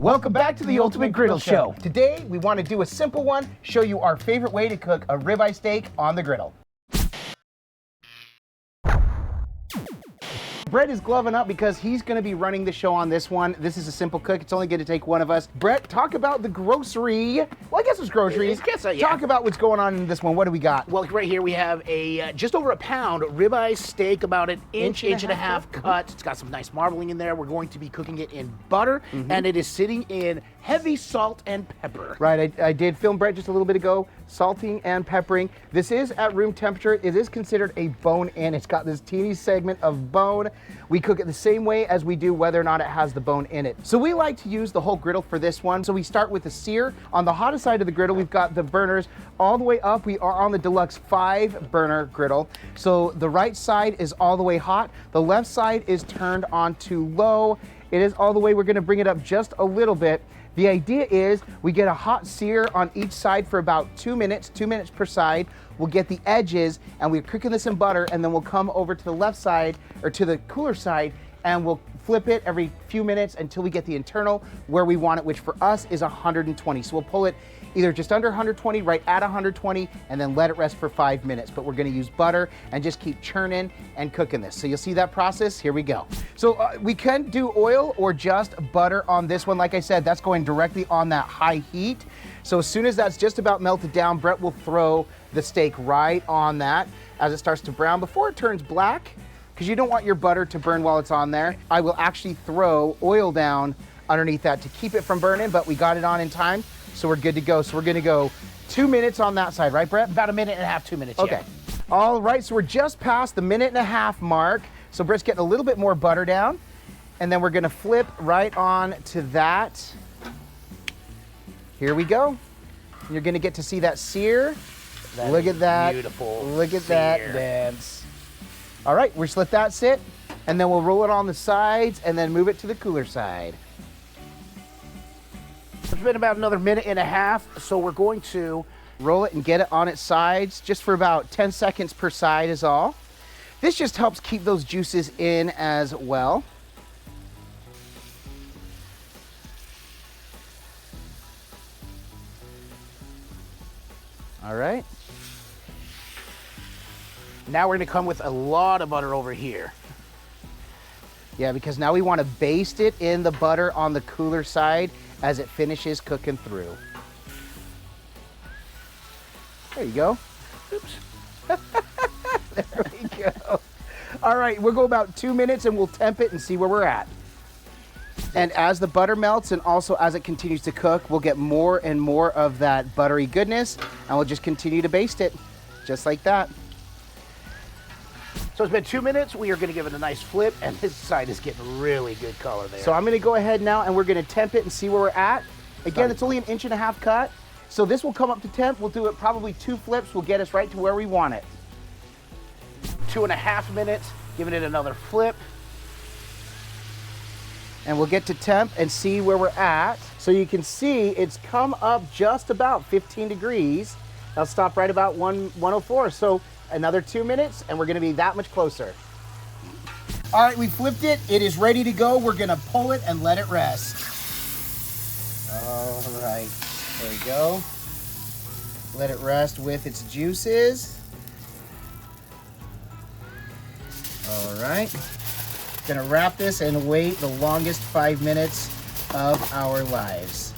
Welcome back to the Ultimate Griddle Show. Today, we want to do a simple one, show you our favorite way to cook a ribeye steak on the griddle. Brett is gloving up because he's going to be running the show on this one. This is a simple cook. It's only going to take one of us. Brett, talk about the grocery. Well, I guess it's groceries. Yeah. Talk about what's going on in this one. What do we got? Well, right here we have a just over a pound ribeye steak, about an inch and a half cut. It's got some nice marbling in there. We're going to be cooking it in butter, and it is sitting in heavy salt and pepper. Right, I did film Brett just a little bit ago, salting and peppering. This is at room temperature. It is considered a bone-in. It's got this teeny segment of bone. We cook it the same way as we do whether or not it has the bone in it. So we like to use the whole griddle for this one. So we start with the sear. On the hottest side of the griddle, we've got the burners all the way up. We are on the Deluxe 5-burner griddle. So the right side is all the way hot. The left side is turned on to low. It is all the way. We're gonna bring it up just a little bit. The idea is we get a hot sear on each side for about 2 minutes per side. We'll get the edges and we're cooking this in butter, and then we'll come over to the left side or to the cooler side and we'll flip it every few minutes until we get the internal where we want it, which for us is 120. So we'll pull it either just under 120, right at 120, and then let it rest for 5 minutes. But we're gonna use butter and just keep churning and cooking this. So you'll see that process. Here we go. So we can do oil or just butter on this one. Like I said, that's going directly on that high heat. So as soon as that's just about melted down, Brett will throw the steak right on that as it starts to brown before it turns black, because you don't want your butter to burn while it's on there. I will actually throw oil down underneath that to keep it from burning, but we got it on in time, so we're good to go. So we're gonna go 2 minutes on that side, right, Brett? About a minute and a half, 2 minutes. Okay. Yeah. All right, so we're just past the 1.5-minute mark. So Brett's getting a little bit more butter down, and then we're gonna flip right on to that. Here we go. You're gonna get to see that sear. Look at that. Beautiful. Look at that dance. All right, we just let that sit, and then we'll roll it on the sides and then move it to the cooler side. It's been about another minute and a half, so we're going to roll it and get it on its sides just for about 10 seconds per side is all. This just helps keep those juices in as well. All right. Now we're gonna come with a lot of butter over here. Yeah, because now we want to baste it in the butter on the cooler side as it finishes cooking through. There you go. Oops. There we go. All right, we'll go about 2 minutes and we'll temp it and see where we're at. And as the butter melts and also as it continues to cook, we'll get more and more of that buttery goodness, and we'll just continue to baste it just like that. So it's been 2 minutes. We are going to give it a nice flip, and this side is getting really good color there. So I'm going to go ahead now and we're going to temp it and see where we're at. Again, it's only an 1.5 inch cut. So this will come up to temp. We'll do it probably 2 flips. We'll get us right to where we want it. 2.5 minutes, giving it another flip. And we'll get to temp and see where we're at. So you can see it's come up just about 15 degrees. I'll stop right about 104. So another 2 minutes and we're gonna be that much closer. All right, we flipped it. It is ready to go. We're gonna pull it and let it rest. All right, there we go. Let it rest with its juices. All right. Gonna wrap this and wait the longest 5 minutes of our lives.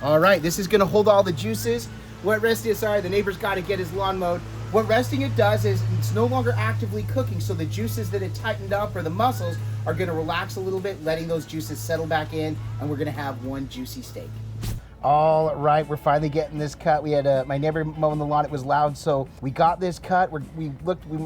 All right, this is gonna hold all the juices. What resting it, sorry, the neighbor's gotta get his lawn mowed. What resting it does is it's no longer actively cooking, so the juices that it tightened up or the muscles are gonna relax a little bit, letting those juices settle back in, and we're gonna have one juicy steak. All right, we're finally getting this cut. We had my neighbor mowing the lawn. It was loud, so we got this cut. We're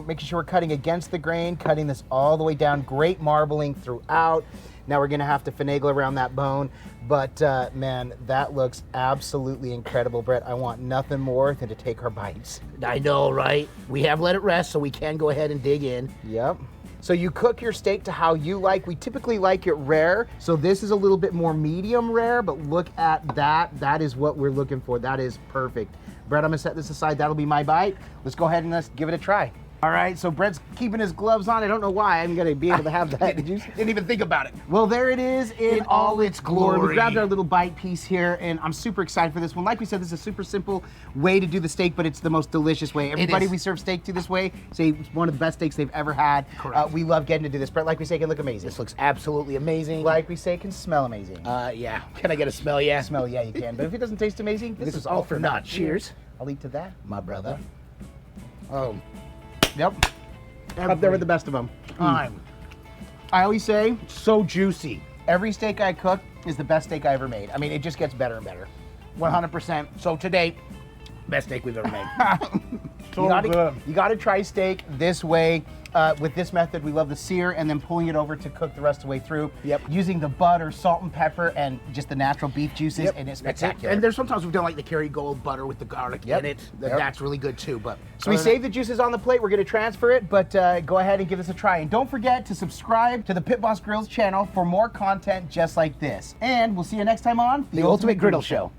making sure we're cutting against the grain, cutting this all the way down. Great marbling throughout. Now we're gonna have to finagle around that bone, but man, that looks absolutely incredible, Brett. I want nothing more than to take our bites. I know, right? We have let it rest, so we can go ahead and dig in. Yep. So you cook your steak to how you like. We typically like it rare. So this is a little bit more medium rare, but look at that. That is what we're looking for. That is perfect. Brett, I'm gonna set this aside. That'll be my bite. Let's go ahead and let's give it a try. All right, so Brett's keeping his gloves on. I don't know why. I'm gonna be able to have that. Did you? Didn't even think about it. Well, there it is in all its glory. We glory. grabbed our little bite piece here, and I'm super excited for this one. Like we said, this is a super simple way to do the steak, but it's the most delicious way. Everybody we serve steak to this way say it's one of the best steaks they've ever had. Correct. We love getting to do this. Brett, like we say, it can look amazing. This looks absolutely amazing. Like we say, it can smell amazing. Yeah. Can I get a smell? Yeah. Smell, yeah, you can. But if it doesn't taste amazing, This is all for naught. Cheers. I'll eat to that, My brother. Oh, yep. Up there with the best of them. Time. I always say, So juicy. every steak I cook is the best steak I ever made. I mean, it just gets better and better. 100%. So today, best steak we've ever made. So You gotta try steak this way. With this method, we love the sear and then pulling it over to cook the rest of the way through. Yep. Using the butter, salt and pepper, and just the natural beef juices, and it's That's it. spectacular. And there's sometimes we've done like the Kerrygold butter with the garlic Yep. in it. Yep. That's really good too. But So we save the juices on the plate. We're going to transfer it, but go ahead and give this a try. And don't forget to subscribe to the Pit Boss Grills channel for more content just like this. And we'll see you next time on The Ultimate Griddle Show.